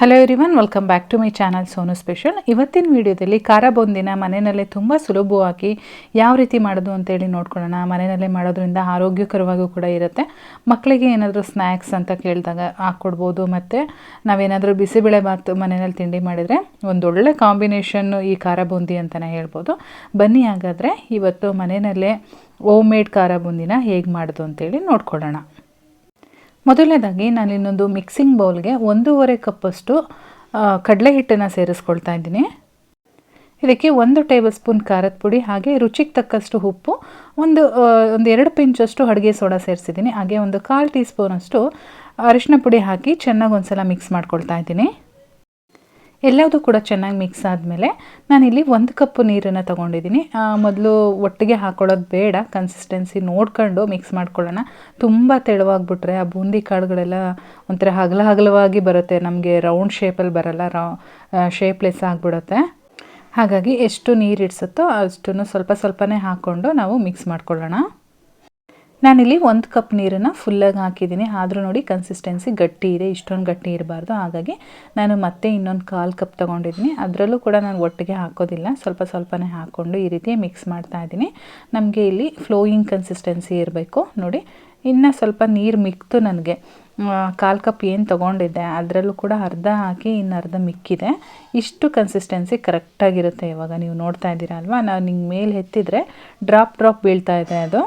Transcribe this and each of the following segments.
Hello everyone, welcome back to my channel Sonu special. ಇವತ್ತಿನ ವಿಡಿಯೋದಲ್ಲಿ ಖಾರ ಬೂಂದಿನ ಮನೆಯಲ್ಲೇ ತುಂಬ ಸುಲಭವಾಗಿ ಯಾವ ರೀತಿ ಮಾಡೋದು ಅಂತೇಳಿ ನೋಡ್ಕೊಳ್ಳೋಣ. ಮನೆಯಲ್ಲೇ ಮಾಡೋದ್ರಿಂದ ಆರೋಗ್ಯಕರವಾಗೂ ಕೂಡ ಇರುತ್ತೆ. ಮಕ್ಕಳಿಗೆ ಏನಾದರೂ ಸ್ನ್ಯಾಕ್ಸ್ ಅಂತ ಕೇಳಿದಾಗ ಹಾಕ್ಕೊಡ್ಬೋದು. ಮತ್ತು ನಾವೇನಾದರೂ ಬಿಸಿಬೇಳೆಬಾತು ಮನೆಯಲ್ಲಿ ತಿಂಡಿ ಮಾಡಿದರೆ ಒಂದೊಳ್ಳೆ ಕಾಂಬಿನೇಷನ್ನು ಈ ಖಾರ ಬೂಂದಿ ಅಂತಲೇ ಹೇಳ್ಬೋದು. ಬನ್ನಿ ಹಾಗಾದರೆ ಇವತ್ತು ಮನೆಯಲ್ಲೇ ಹೋಮ್ ಮೇಡ್ ಖಾರ ಬೂಂದಿನ ಹೇಗೆ ಮಾಡೋದು ಅಂತೇಳಿ ನೋಡ್ಕೊಳ್ಳೋಣ. ಮೊದಲನೇದಾಗಿ ನಾನು ಇನ್ನೊಂದು ಮಿಕ್ಸಿಂಗ್ ಬೌಲ್ಗೆ 1.5 ಕಪ್ಪಷ್ಟು ಕಡಲೆ ಹಿಟ್ಟನ್ನು ಸೇರಿಸ್ಕೊಳ್ತಾ ಇದ್ದೀನಿ. ಇದಕ್ಕೆ 1 ಟೇಬಲ್ ಸ್ಪೂನ್ ಖಾರದ ಪುಡಿ, ಹಾಗೆ ರುಚಿಗೆ ತಕ್ಕಷ್ಟು ಉಪ್ಪು, ಒಂದು 2 ಪಿಂಚಷ್ಟು ಅಡುಗೆ ಸೋಡಾ ಸೇರಿಸಿದ್ದೀನಿ. ಹಾಗೆ ಒಂದು 1/4 ಟೀ ಸ್ಪೂನಷ್ಟು ಅರಿಶಿನ ಪುಡಿ ಹಾಕಿ ಚೆನ್ನಾಗಿ ಒಂದ್ಸಲ ಮಿಕ್ಸ್ ಮಾಡ್ಕೊಳ್ತಾ ಇದ್ದೀನಿ. ಎಲ್ಲದೂ ಕೂಡ ಚೆನ್ನಾಗಿ ಮಿಕ್ಸ್ ಆದಮೇಲೆ ನಾನಿಲ್ಲಿ 1 ಕಪ್ಪು ನೀರನ್ನು ತೊಗೊಂಡಿದ್ದೀನಿ. ಮೊದಲು ಒಟ್ಟಿಗೆ ಹಾಕ್ಕೊಳ್ಳೋದು ಬೇಡ, ಕನ್ಸಿಸ್ಟೆನ್ಸಿ ನೋಡ್ಕೊಂಡು ಮಿಕ್ಸ್ ಮಾಡ್ಕೊಳ್ಳೋಣ. ತುಂಬ ತೆಳುವಾಗಿಬಿಟ್ರೆ ಆ ಬೂಂದಿ ಕಾಳುಗಳೆಲ್ಲ ಒಂಥರ ಹಗಲವಾಗಿ ಬರುತ್ತೆ, ನಮಗೆ ರೌಂಡ್ ಶೇಪಲ್ಲಿ ಬರಲ್ಲ, ಶೇಪ್ಲೆಸ್ ಆಗಿಬಿಡುತ್ತೆ. ಹಾಗಾಗಿ ಎಷ್ಟು ನೀರು ಇಡಿಸುತ್ತೋ ಅಷ್ಟನ್ನು ಸ್ವಲ್ಪನೇ ಹಾಕ್ಕೊಂಡು ನಾವು ಮಿಕ್ಸ್ ಮಾಡ್ಕೊಳ್ಳೋಣ. ನಾನಿಲ್ಲಿ 1 ಕಪ್ ನೀರನ್ನು ಫುಲ್ಲಾಗಿ ಹಾಕಿದ್ದೀನಿ. ಆದರೂ ನೋಡಿ ಕನ್ಸಿಸ್ಟೆನ್ಸಿ ಗಟ್ಟಿ ಇದೆ, ಇಷ್ಟೊಂದು ಗಟ್ಟಿ ಇರಬಾರ್ದು. ಹಾಗಾಗಿ ನಾನು ಮತ್ತೆ ಇನ್ನೊಂದು 1/4 ಕಪ್ ತೊಗೊಂಡಿದ್ದೀನಿ. ಅದರಲ್ಲೂ ಕೂಡ ನಾನು ಒಟ್ಟಿಗೆ ಹಾಕೋದಿಲ್ಲ, ಸ್ವಲ್ಪನೇ ಹಾಕ್ಕೊಂಡು ಈ ರೀತಿ ಮಿಕ್ಸ್ ಮಾಡ್ತಾ ಇದ್ದೀನಿ. ನಮಗೆ ಇಲ್ಲಿ ಫ್ಲೋಯಿಂಗ್ ಕನ್ಸಿಸ್ಟೆನ್ಸಿ ಇರಬೇಕು. ನೋಡಿ, ಇನ್ನು ಸ್ವಲ್ಪ ನೀರು ಮಿಕ್ತು. ನನಗೆ 1/4 ಕಪ್ ಏನು ತೊಗೊಂಡಿದ್ದೆ ಅದರಲ್ಲೂ ಕೂಡ ಅರ್ಧ ಹಾಕಿ ಇನ್ನು ಅರ್ಧ ಮಿಕ್ಕಿದೆ. ಇಷ್ಟು ಕನ್ಸಿಸ್ಟೆನ್ಸಿ ಕರೆಕ್ಟಾಗಿರುತ್ತೆ. ಇವಾಗ ನೀವು ನೋಡ್ತಾ ಇದ್ದೀರಾ ಅಲ್ವಾ, ನಾನು ಹಿಂಗೆ ಮೇಲೆ ಎತ್ತಿದರೆ ಡ್ರಾಪ್ ಬೀಳ್ತಾ ಇದೆ ಅದು.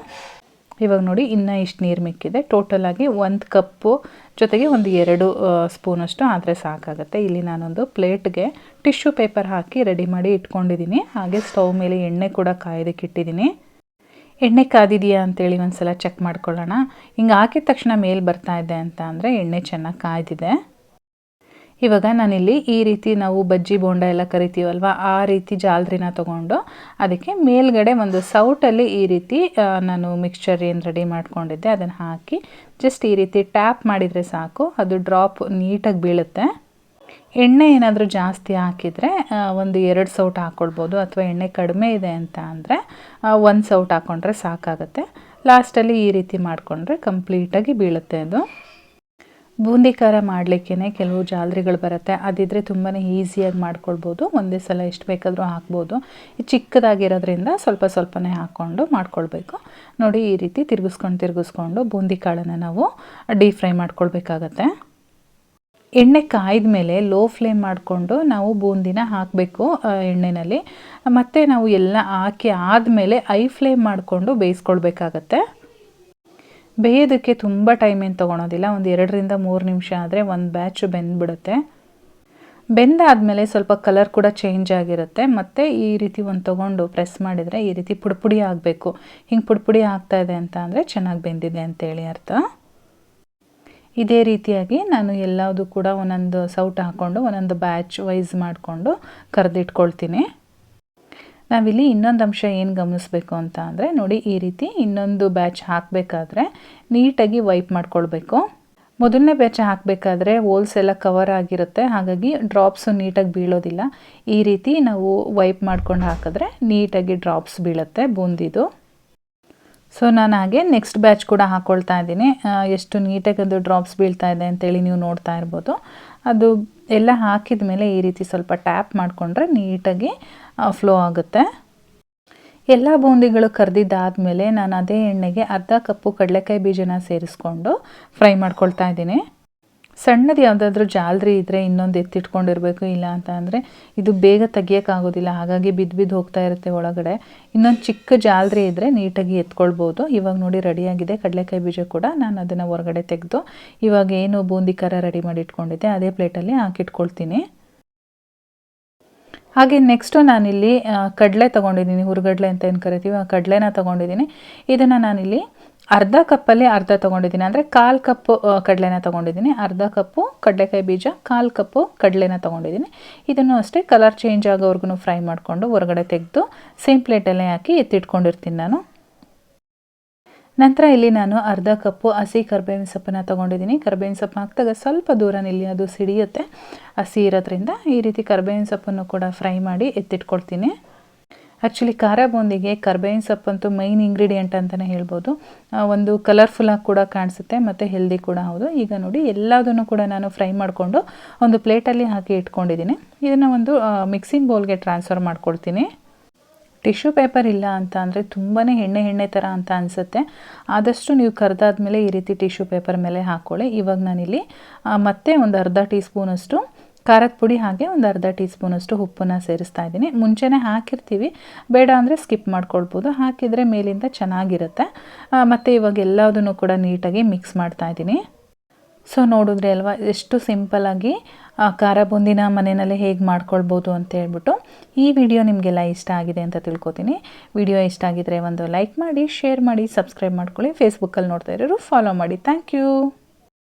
ಇವಾಗ ನೋಡಿ, ಇನ್ನೂ ಇಷ್ಟು ನೀರು ಮಿಕ್ಕಿದೆ. ಟೋಟಲಾಗಿ 1 ಕಪ್ಪು ಜೊತೆಗೆ ಒಂದು 2 ಸ್ಪೂನಷ್ಟು ಆದರೆ ಸಾಕಾಗುತ್ತೆ. ಇಲ್ಲಿ ನಾನೊಂದು ಪ್ಲೇಟ್ಗೆ ಟಿಶ್ಯೂ ಪೇಪರ್ ಹಾಕಿ ರೆಡಿ ಮಾಡಿ ಇಟ್ಕೊಂಡಿದ್ದೀನಿ. ಹಾಗೆ ಸ್ಟವ್ ಮೇಲೆ ಎಣ್ಣೆ ಕೂಡ ಕಾಯೋದಕ್ಕೆ ಇಟ್ಟಿದ್ದೀನಿ. ಎಣ್ಣೆ ಕಾದಿದೆಯಾ ಅಂತೇಳಿ ಒಂದು ಸಲ ಚೆಕ್ ಮಾಡ್ಕೊಳ್ಳೋಣ. ಹಿಂಗೆ ಹಾಕಿದ ತಕ್ಷಣ ಮೇಲೆ ಬರ್ತಾ ಇದೆ ಅಂತ ಅಂದರೆ ಎಣ್ಣೆ ಚೆನ್ನಾಗಿ ಕಾಯ್ದಿದೆ. ಇವಾಗ ನಾನಿಲ್ಲಿ ಈ ರೀತಿ ನಾವು ಬಜ್ಜಿ ಬೋಂಡ ಎಲ್ಲ ಕರಿತೀವಲ್ವ, ಆ ರೀತಿ ಜಾಲರಿನ ತೊಗೊಂಡು ಅದಕ್ಕೆ ಮೇಲ್ಗಡೆ ಒಂದು ಸೌಟಲ್ಲಿ ಈ ರೀತಿ ನಾನು ಮಿಕ್ಸ್ಚರ್ ಏನು ರೆಡಿ ಮಾಡ್ಕೊಂಡಿದ್ದೆ ಅದನ್ನು ಹಾಕಿ ಜಸ್ಟ್ ಈ ರೀತಿ ಟ್ಯಾಪ್ ಮಾಡಿದರೆ ಸಾಕು, ಅದು ಡ್ರಾಪ್ ನೀಟಾಗಿ ಬೀಳುತ್ತೆ. ಎಣ್ಣೆ ಏನಾದರೂ ಜಾಸ್ತಿ ಹಾಕಿದರೆ ಒಂದು 2 ಸೌಟ್ ಹಾಕ್ಕೊಳ್ಬೋದು, ಅಥವಾ ಎಣ್ಣೆ ಕಡಿಮೆ ಇದೆ ಅಂತ ಅಂದರೆ 1 ಸೌಟ್ ಹಾಕ್ಕೊಂಡ್ರೆ ಸಾಕಾಗುತ್ತೆ. ಲಾಸ್ಟಲ್ಲಿ ಈ ರೀತಿ ಮಾಡಿಕೊಂಡ್ರೆ ಕಂಪ್ಲೀಟಾಗಿ ಬೀಳುತ್ತೆ ಅದು. ಬೂಂದಿ ಖಾರ ಮಾಡಲಿಕ್ಕೇ ಕೆಲವು ಜಾಲರಿಗಳು ಬರುತ್ತೆ, ಅದಿದ್ದರೆ ತುಂಬಾ ಈಸಿಯಾಗಿ ಮಾಡ್ಕೊಳ್ಬೋದು. ಒಂದೇ ಸಲ ಎಷ್ಟು ಬೇಕಾದರೂ ಹಾಕ್ಬೋದು. ಚಿಕ್ಕದಾಗಿರೋದ್ರಿಂದ ಸ್ವಲ್ಪನೇ ಹಾಕ್ಕೊಂಡು ಮಾಡ್ಕೊಳ್ಬೇಕು. ನೋಡಿ, ಈ ರೀತಿ ತಿರುಗಿಸ್ಕೊಂಡು ಬೂಂದಿ ಕಾಳನ್ನು ನಾವು ಡೀಪ್ ಫ್ರೈ ಮಾಡ್ಕೊಳ್ಬೇಕಾಗತ್ತೆ. ಎಣ್ಣೆ ಕಾಯ್ದ ಮೇಲೆ ಲೋ ಫ್ಲೇಮ್ ಮಾಡಿಕೊಂಡು ನಾವು ಬೂಂದಿನ ಹಾಕಬೇಕು ಎಣ್ಣೆಯಲ್ಲಿ. ಮತ್ತು ನಾವು ಎಲ್ಲ ಹಾಕಿ ಆದಮೇಲೆ ಐ ಫ್ಲೇಮ್ ಮಾಡಿಕೊಂಡು ಬೇಯಿಸ್ಕೊಳ್ಬೇಕಾಗತ್ತೆ. ಬೇಯೋದಕ್ಕೆ ತುಂಬ ಟೈಮ್ ಏನು ತೊಗೊಳೋದಿಲ್ಲ, ಒಂದು 2-3 ನಿಮಿಷ ಆದರೆ ಒಂದು ಬ್ಯಾಚು ಬೆಂದ್ಬಿಡುತ್ತೆ. ಬೆಂದಾದಮೇಲೆ ಸ್ವಲ್ಪ ಕಲರ್ ಕೂಡ ಚೇಂಜ್ ಆಗಿರುತ್ತೆ. ಮತ್ತು ಈ ರೀತಿ ಒಂದು ತೊಗೊಂಡು ಪ್ರೆಸ್ ಮಾಡಿದರೆ ಈ ರೀತಿ ಪುಡಿ ಆಗಬೇಕು. ಹಿಂಗೆ ಪುಡಿ ಆಗ್ತಾ ಇದೆ ಅಂತ ಅಂದರೆ ಚೆನ್ನಾಗಿ ಬೆಂದಿದೆ ಅಂತೇಳಿ ಅರ್ಥ. ಇದೇ ರೀತಿಯಾಗಿ ನಾನು ಎಲ್ಲದೂ ಕೂಡ ಒಂದೊಂದು ಸೌಟ್ ಹಾಕ್ಕೊಂಡು ಒಂದೊಂದು ಬ್ಯಾಚ್ ವೈಸ್ ಮಾಡಿಕೊಂಡು ಕರೆದಿಟ್ಕೊಳ್ತೀನಿ. ನಾವಿಲ್ಲಿ ಇನ್ನೊಂದು ಅಂಶ ಏನು ಗಮನಿಸಬೇಕು ಅಂತ ಅಂದರೆ, ನೋಡಿ, ಈ ರೀತಿ ಇನ್ನೊಂದು ಬ್ಯಾಚ್ ಹಾಕಬೇಕಾದ್ರೆ ನೀಟಾಗಿ ವೈಪ್ ಮಾಡ್ಕೊಳ್ಬೇಕು. ಮೊದಲನೇ ಬ್ಯಾಚ್ ಹಾಕಬೇಕಾದ್ರೆ ಹೋಲ್ಸ್ ಎಲ್ಲ ಕವರ್ ಆಗಿರುತ್ತೆ, ಹಾಗಾಗಿ ಡ್ರಾಪ್ಸು ನೀಟಾಗಿ ಬೀಳೋದಿಲ್ಲ. ಈ ರೀತಿ ನಾವು ವೈಪ್ ಮಾಡ್ಕೊಂಡು ಹಾಕಿದ್ರೆ ನೀಟಾಗಿ ಡ್ರಾಪ್ಸ್ ಬೀಳುತ್ತೆ ಬೂಂದಿದು. ಸೊ ನಾನು ಹಾಗೆ ನೆಕ್ಸ್ಟ್ ಬ್ಯಾಚ್ ಕೂಡ ಹಾಕ್ಕೊಳ್ತಾ ಇದ್ದೀನಿ. ಎಷ್ಟು ನೀಟಾಗಿ ಅದು ಡ್ರಾಪ್ಸ್ ಬೀಳ್ತಾ ಇದೆ ಅಂತೇಳಿ ನೀವು ನೋಡ್ತಾ ಇರ್ಬೋದು. ಅದು ಎಲ್ಲ ಹಾಕಿದ ಮೇಲೆ ಈ ರೀತಿ ಸ್ವಲ್ಪ ಟ್ಯಾಪ್ ಮಾಡಿಕೊಂಡ್ರೆ ನೀಟಾಗಿ ಫ್ಲೋ ಆಗುತ್ತೆ. ಎಲ್ಲ ಬೂಂದಿಗಳು ಕರೆದಿದ್ದಾದಮೇಲೆ ನಾನು ಅದೇ ಎಣ್ಣೆಗೆ ಅರ್ಧ ಕಪ್ಪು ಕಡಲೆಕಾಯಿ ಬೀಜನ ಸೇರಿಸ್ಕೊಂಡು ಫ್ರೈ ಮಾಡ್ಕೊಳ್ತಾ ಇದ್ದೀನಿ. ಸಣ್ಣದು ಯಾವುದಾದ್ರೂ ಜಾಲರಿ ಇದ್ದರೆ ಇನ್ನೊಂದು ಎತ್ತಿಟ್ಕೊಂಡಿರಬೇಕು, ಇಲ್ಲ ಅಂತ ಅಂದರೆ ಇದು ಬೇಗ ತೆಗಿಯೋಕ್ಕಾಗೋದಿಲ್ಲ, ಹಾಗಾಗಿ ಬಿದ್ದು ಹೋಗ್ತಾ ಇರುತ್ತೆ ಒಳಗಡೆ. ಇನ್ನೊಂದು ಚಿಕ್ಕ ಜಾಲರಿ ಇದ್ದರೆ ನೀಟಾಗಿ ಎತ್ಕೊಳ್ಬೋದು. ಇವಾಗ ನೋಡಿ, ರೆಡಿಯಾಗಿದೆ ಕಡಲೆಕಾಯಿ ಬೀಜ ಕೂಡ. ನಾನು ಅದನ್ನು ಹೊರಗಡೆ ತೆಗೆದು ಇವಾಗ ಏನು ಬೂಂದಿ ಖಾರ ರೆಡಿ ಮಾಡಿ ಇಟ್ಕೊಂಡಿದ್ದೆ ಅದೇ ಪ್ಲೇಟಲ್ಲಿ ಹಾಕಿಟ್ಕೊಳ್ತೀನಿ. ಹಾಗೆ ನೆಕ್ಸ್ಟು ನಾನಿಲ್ಲಿ ಕಡಲೆ ತೊಗೊಂಡಿದ್ದೀನಿ, ಹುರುಗಡಲೆ ಅಂತ ಏನು ಕರಿತೀವಿ, ಆ ಕಡಲೆನ ತೊಗೊಂಡಿದ್ದೀನಿ. ಇದನ್ನು ನಾನಿಲ್ಲಿ ಅರ್ಧ ಕಪ್ಪಲ್ಲಿ ಅರ್ಧ ತೊಗೊಂಡಿದ್ದೀನಿ, ಅಂದರೆ 1/4 ಕಪ್ಪು ಕಡಲೆನ ತೊಗೊಂಡಿದ್ದೀನಿ. ಅರ್ಧ ಕಪ್ಪು ಕಡಲೆಕಾಯಿ ಬೀಜ, 1/4 ಕಪ್ಪು ಕಡಲೆನ ತೊಗೊಂಡಿದ್ದೀನಿ. ಇದನ್ನು ಅಷ್ಟೇ ಕಲರ್ ಚೇಂಜ್ ಆಗೋವರೆಗೂ ಫ್ರೈ ಮಾಡಿಕೊಂಡು ಹೊರಗಡೆ ತೆಗೆದು ಸೇಮ್ ಪ್ಲೇಟಲ್ಲೇ ಹಾಕಿ ಎತ್ತಿಟ್ಕೊಂಡಿರ್ತೀನಿ ನಾನು. ನಂತರ ಇಲ್ಲಿ ನಾನು ಅರ್ಧ ಕಪ್ಪು ಹಸಿ ಕರಿಬೇವಿನ ಸೊಪ್ಪನ್ನು ತೊಗೊಂಡಿದ್ದೀನಿ. ಕರಿಬೇವಿನ ಸೊಪ್ಪು ಹಾಕಿದಾಗ ಸ್ವಲ್ಪ ದೂರ ನಿಲ್ಲಿ, ಅದು ಸಿಡಿಯುತ್ತೆ ಹಸಿ ಇರೋದ್ರಿಂದ. ಈ ರೀತಿ ಕರಿಬೇವಿನ ಸೊಪ್ಪನ್ನು ಕೂಡ ಫ್ರೈ ಮಾಡಿ ಎತ್ತಿಟ್ಕೊಳ್ತೀನಿ. ಆ್ಯಕ್ಚುಲಿ ಖಾರ ಬೂಂದಿಗೆ ಕರ್ಬೇವಿನ ಸೊಪ್ಪಂತೂ ಮೈನ್ ಇಂಗ್ರೀಡಿಯೆಂಟ್ ಅಂತಲೇ ಹೇಳ್ಬೋದು. ಒಂದು ಕಲರ್ಫುಲ್ಲಾಗಿ ಕೂಡ ಕಾಣಿಸುತ್ತೆ ಮತ್ತು ಹೆಲ್ದಿ ಕೂಡ ಹೌದು. ಈಗ ನೋಡಿ ಎಲ್ಲದನ್ನು ಕೂಡ ನಾನು ಫ್ರೈ ಮಾಡಿಕೊಂಡು ಒಂದು ಪ್ಲೇಟಲ್ಲಿ ಹಾಕಿ ಇಟ್ಕೊಂಡಿದ್ದೀನಿ. ಇದನ್ನು ಒಂದು ಮಿಕ್ಸಿಂಗ್ ಬೌಲ್ಗೆ ಟ್ರಾನ್ಸ್ಫರ್ ಮಾಡ್ಕೊಳ್ತೀನಿ. ಟಿಶ್ಯೂ ಪೇಪರ್ ಇಲ್ಲ ಅಂತ ಅಂದರೆ ತುಂಬಾ ಎಣ್ಣೆ ಥರ ಅಂತ ಅನಿಸುತ್ತೆ. ಆದಷ್ಟು ನೀವು ಕರೆದಾದ್ಮೇಲೆ ಈ ರೀತಿ ಟಿಶ್ಯೂ ಪೇಪರ್ ಮೇಲೆ ಹಾಕ್ಕೊಳ್ಳಿ. ಇವಾಗ ನಾನಿಲ್ಲಿ ಮತ್ತೆ ಒಂದು ಅರ್ಧ ಟೀ ಸ್ಪೂನಷ್ಟು ಖಾರದ ಪುಡಿ ಹಾಗೆ ಒಂದು ಅರ್ಧ ಟೀ ಸ್ಪೂನಷ್ಟು ಉಪ್ಪನ್ನು ಸೇರಿಸ್ತಾ ಇದ್ದೀನಿ. ಮುಂಚೆನೇ ಹಾಕಿರ್ತೀವಿ, ಬೇಡ ಅಂದರೆ ಸ್ಕಿಪ್ ಮಾಡ್ಕೊಳ್ಬೋದು. ಹಾಕಿದರೆ ಮೇಲಿಂದ ಚೆನ್ನಾಗಿರುತ್ತೆ. ಮತ್ತು ಇವಾಗ ಎಲ್ಲದನ್ನು ಕೂಡ ನೀಟಾಗಿ ಮಿಕ್ಸ್ ಮಾಡ್ತಾ ಇದ್ದೀನಿ. ಸೊ ನೋಡಿದ್ರಿ ಅಲ್ವಾ ಎಷ್ಟು ಸಿಂಪಲ್ಲಾಗಿ ಖಾರ ಬೂಂದಿನ ಮನೆಯಲ್ಲೇ ಹೇಗೆ ಮಾಡ್ಕೊಳ್ಬೋದು ಅಂತ ಹೇಳ್ಬಿಟ್ಟು. ಈ ವಿಡಿಯೋ ನಿಮಗೆಲ್ಲ ಇಷ್ಟ ಆಗಿದೆ ಅಂತ ತಿಳ್ಕೊತೀನಿ. ವಿಡಿಯೋ ಇಷ್ಟ ಆಗಿದ್ರೆ ಒಂದು ಲೈಕ್ ಮಾಡಿ, ಶೇರ್ ಮಾಡಿ, ಸಬ್ಸ್ಕ್ರೈಬ್ ಮಾಡ್ಕೊಳ್ಳಿ. ಫೇಸ್ಬುಕ್ಕಲ್ಲಿ ನೋಡ್ತಾ ಇರೋರು ಫಾಲೋ ಮಾಡಿ. Thank you.